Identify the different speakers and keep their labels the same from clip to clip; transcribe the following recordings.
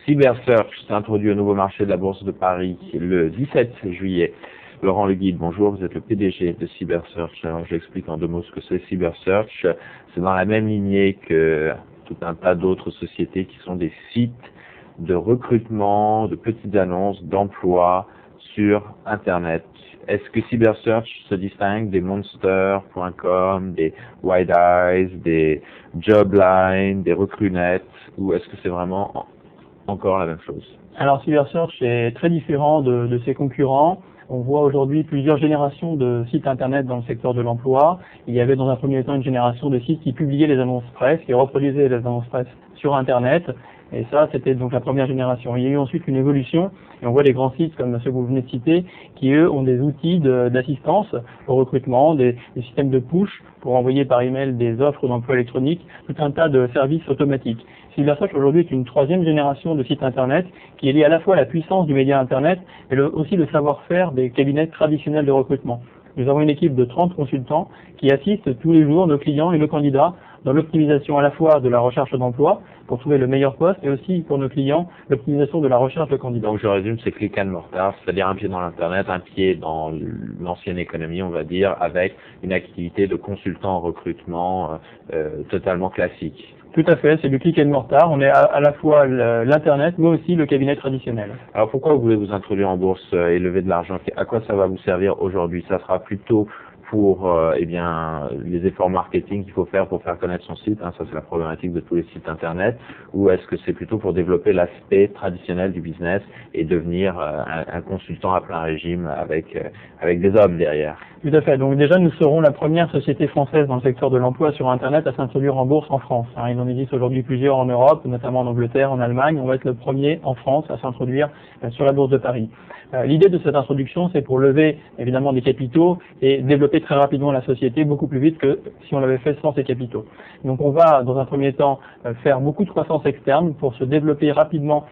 Speaker 1: Cybersearch s'est introduit au nouveau marché de la Bourse de Paris le 17 juillet. Laurent Le Guide, bonjour, vous êtes le PDG de Cybersearch. Alors, j'explique en deux mots ce que c'est Cybersearch. C'est dans la même lignée que tout un tas d'autres sociétés qui sont des sites de recrutement, de petites annonces, d'emploi sur Internet. Est-ce que Cybersearch se distingue des Monster.com, des White Eyes, des Jobline, des Recruitnet, ou est-ce que c'est vraiment encore la même chose?
Speaker 2: Alors Cybersearch est très différent de ses concurrents. On voit aujourd'hui plusieurs générations de sites internet dans le secteur de l'emploi. Il y avait dans un premier temps une génération de sites qui publiaient les annonces presse, qui reproduisaient les annonces presse sur internet. Et ça, c'était donc la première génération. Il y a eu ensuite une évolution, et on voit des grands sites comme ceux que vous venez de citer, qui eux ont des outils d'assistance au recrutement, des systèmes de push pour envoyer par email des offres d'emploi électroniques, tout un tas de services automatiques. Cybersearch aujourd'hui est une troisième génération de sites internet qui est liée à la fois à la puissance du média internet et aussi le savoir-faire des cabinets traditionnels de recrutement. Nous avons une équipe de 30 consultants qui assistent tous les jours nos clients et nos candidats dans l'optimisation à la fois de la recherche d'emploi pour trouver le meilleur poste et aussi pour nos clients l'optimisation de la recherche de candidats.
Speaker 1: Donc je résume, c'est click and mortar, c'est-à-dire un pied dans l'internet, un pied dans l'ancienne économie, on va dire, avec une activité de consultant en recrutement totalement classique.
Speaker 2: Tout à fait, c'est du click and mortar. On est à la fois l'internet, mais aussi le cabinet traditionnel.
Speaker 1: Alors pourquoi vous voulez vous introduire en bourse et lever de l'argent? À quoi ça va vous servir aujourd'hui? Ça sera plutôt pour les efforts marketing qu'il faut faire pour faire connaître son site, ça c'est la problématique de tous les sites internet, ou est-ce que c'est plutôt pour développer l'aspect traditionnel du business et devenir un consultant à plein régime avec des hommes derrière?
Speaker 2: Tout à fait. Donc déjà, nous serons la première société française dans le secteur de l'emploi sur Internet à s'introduire en bourse en France. Il en existe aujourd'hui plusieurs en Europe, notamment en Angleterre, en Allemagne. On va être le premier en France à s'introduire sur la bourse de Paris. L'idée de cette introduction, c'est pour lever évidemment des capitaux et développer très rapidement la société, beaucoup plus vite que si on l'avait fait sans ces capitaux. Donc on va, dans un premier temps, faire beaucoup de croissance externe pour se développer rapidement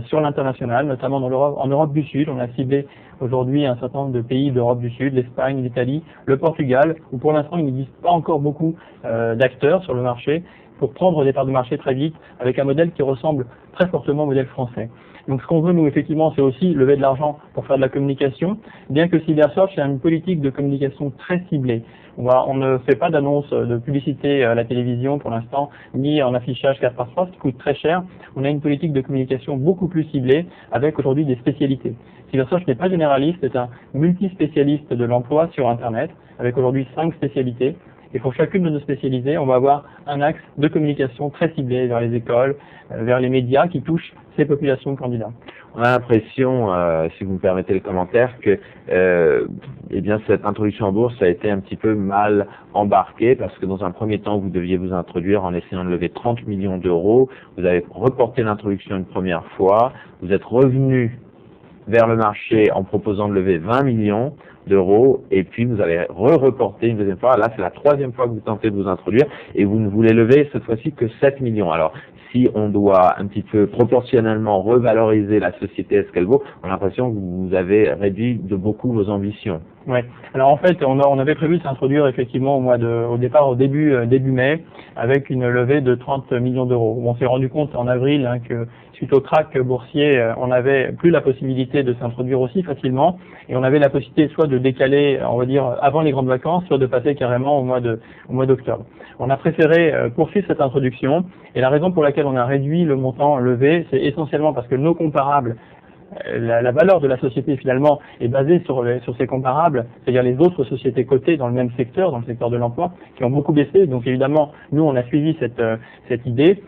Speaker 2: sur l'international, notamment en Europe du Sud. On a ciblé aujourd'hui un certain nombre de pays d'Europe du Sud, l'Espagne, l'Italie, le Portugal, où pour l'instant il n'existe pas encore beaucoup d'acteurs sur le marché, pour prendre des parts de marché très vite avec un modèle qui ressemble très fortement au modèle français. Donc ce qu'on veut, nous, effectivement, c'est aussi lever de l'argent pour faire de la communication, bien que Cybersearch ait une politique de communication très ciblée. On ne fait pas d'annonce de publicité à la télévision pour l'instant, ni en affichage 4x3, ce qui coûte très cher. On a une politique de communication beaucoup plus ciblée, avec aujourd'hui des spécialités. Cybersearch n'est pas généraliste, c'est un multispécialiste de l'emploi sur Internet, avec aujourd'hui 5 spécialités. Et pour chacune de nos spécialités, on va avoir un axe de communication très ciblé vers les écoles, vers les médias qui touchent ces populations de candidats.
Speaker 1: On a l'impression, si vous me permettez le commentaire, que cette introduction en bourse a été un petit peu mal embarquée parce que dans un premier temps, vous deviez vous introduire en essayant de lever 30 millions d'euros. Vous avez reporté l'introduction une première fois. Vous êtes revenu vers le marché en proposant de lever 20 millions d'euros et puis vous allez reporter une deuxième fois. Là, c'est la troisième fois que vous tentez de vous introduire et vous ne voulez lever cette fois-ci que 7 millions. Alors, si on doit un petit peu proportionnellement revaloriser la société à ce qu'elle vaut, on a l'impression que vous avez réduit de beaucoup vos ambitions.
Speaker 2: Ouais. Alors en fait, on avait prévu de s'introduire effectivement au début mai, avec une levée de 30 millions d'euros. On s'est rendu compte en avril que suite au krach boursier, on n'avait plus la possibilité de s'introduire aussi facilement, et on avait la possibilité soit de décaler, on va dire, avant les grandes vacances, soit de passer carrément au mois d'octobre. On a préféré poursuivre cette introduction, et la raison pour laquelle on a réduit le montant levé, c'est essentiellement parce que nos comparables, la valeur de la société finalement est basée sur ces comparables, c'est-à-dire les autres sociétés cotées dans le même secteur, dans le secteur de l'emploi, qui ont beaucoup baissé. Donc évidemment, nous on a suivi cette idée.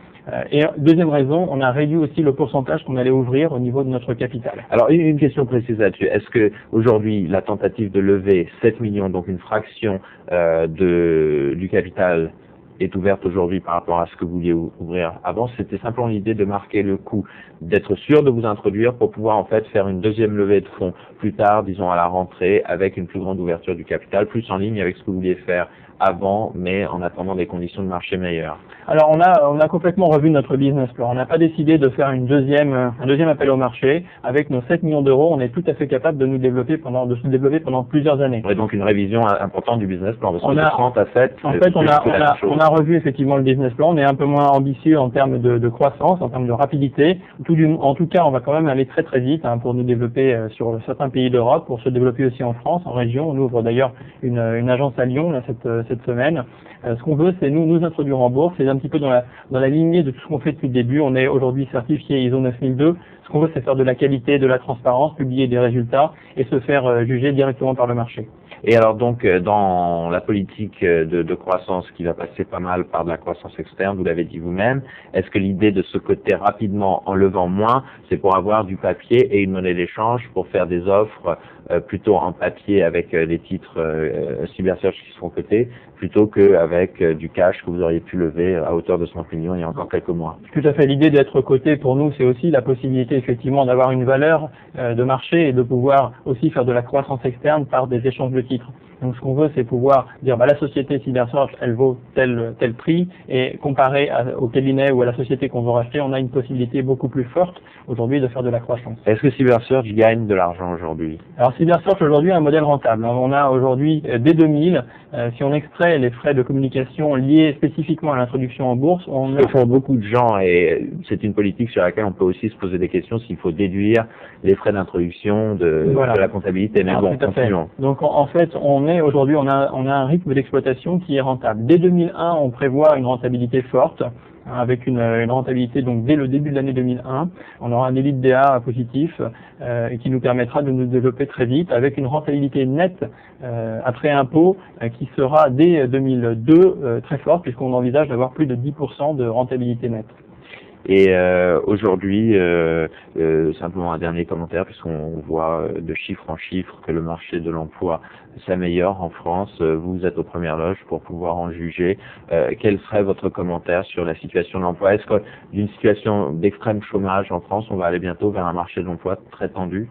Speaker 2: Et deuxième raison, on a réduit aussi le pourcentage qu'on allait ouvrir au niveau de notre capital.
Speaker 1: Alors une question précise là-dessus. Est-ce que aujourd'hui la tentative de lever 7 millions, donc une fraction du capital, est ouverte aujourd'hui par rapport à ce que vous vouliez ouvrir avant? C'était simplement l'idée de marquer le coup, d'être sûr de vous introduire pour pouvoir en fait faire une deuxième levée de fonds plus tard, disons à la rentrée, avec une plus grande ouverture du capital, plus en ligne avec ce que vous vouliez faire avant, mais en attendant des conditions de marché meilleures?
Speaker 2: Alors on a complètement revu notre business plan. On n'a pas décidé de faire un deuxième appel au marché. Avec nos 7 millions d'euros, on est tout à fait capable de se développer pendant plusieurs années.
Speaker 1: Ouais, donc une révision importante du business plan, parce que de 30 à 7,
Speaker 2: en fait, on a revu effectivement le business plan. On est un peu moins ambitieux en termes de croissance, en termes de rapidité. En tout cas, on va quand même aller très très vite pour nous développer sur certains pays d'Europe, pour se développer aussi en France, en région. On ouvre d'ailleurs une agence à Lyon là, cette semaine. Ce qu'on veut, c'est nous introduire en bourse. C'est un petit peu dans la lignée de tout ce qu'on fait depuis le début. On est aujourd'hui certifié ISO 9002. Ce qu'on veut, c'est faire de la qualité, de la transparence, publier des résultats et se faire juger directement par le marché.
Speaker 1: Et alors donc dans la politique de croissance qui va passer pas mal par de la croissance externe, vous l'avez dit vous-même, est-ce que l'idée de se coter rapidement en levant moins, c'est pour avoir du papier et une monnaie d'échange pour faire des offres plutôt en papier avec les titres CyberSearch qui seront cotés, plutôt qu'avec du cash que vous auriez pu lever à hauteur de 100 millions il y a encore quelques mois?
Speaker 2: Tout à fait. L'idée d'être coté pour nous, c'est aussi la possibilité effectivement d'avoir une valeur de marché et de pouvoir aussi faire de la croissance externe par des échanges de titres. Donc ce qu'on veut, c'est pouvoir dire la société CyberSearch, elle vaut tel prix, et comparé au cabinet ou à la société qu'on veut racheter, on a une possibilité beaucoup plus forte aujourd'hui de faire de la croissance.
Speaker 1: Est-ce que CyberSearch gagne de l'argent aujourd'hui?
Speaker 2: Alors CyberSearch aujourd'hui est un modèle rentable. On a aujourd'hui dès 2000, si on extrait les frais de communication liés spécifiquement à l'introduction en bourse,
Speaker 1: Ce font beaucoup de gens, et c'est une politique sur laquelle on peut aussi se poser des questions s'il faut déduire les frais d'introduction de la comptabilité. Mais bon, continuons.
Speaker 2: Donc en fait, aujourd'hui, on a un rythme d'exploitation qui est rentable. Dès 2001, on prévoit une rentabilité forte, avec une rentabilité donc dès le début de l'année 2001. On aura un EBITDA positif qui nous permettra de nous développer très vite, avec une rentabilité nette après impôt qui sera dès 2002 très forte, puisqu'on envisage d'avoir plus de 10% de rentabilité nette.
Speaker 1: Et aujourd'hui, simplement un dernier commentaire, puisqu'on voit de chiffre en chiffre que le marché de l'emploi s'améliore en France. Vous êtes aux premières loges pour pouvoir en juger. Quel serait votre commentaire sur la situation de l'emploi? Est-ce que d'une situation d'extrême chômage en France, on va aller bientôt vers un marché de l'emploi très tendu?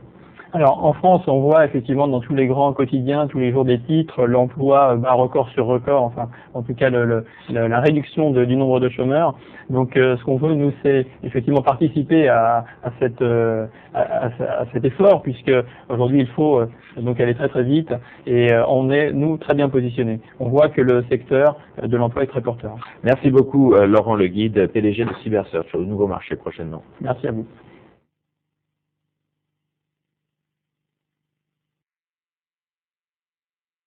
Speaker 2: Alors en France, on voit effectivement dans tous les grands quotidiens, tous les jours des titres, l'emploi bat record sur record, enfin en tout cas la réduction du nombre de chômeurs. Donc ce qu'on veut, nous, c'est effectivement participer à cet effort, puisque aujourd'hui il faut donc aller très très vite, et on est nous très bien positionnés. On voit que le secteur de l'emploi est très porteur.
Speaker 1: Merci beaucoup Laurent Le Guide, PDG de CyberSearch, au nouveau marché prochainement.
Speaker 2: Merci à vous.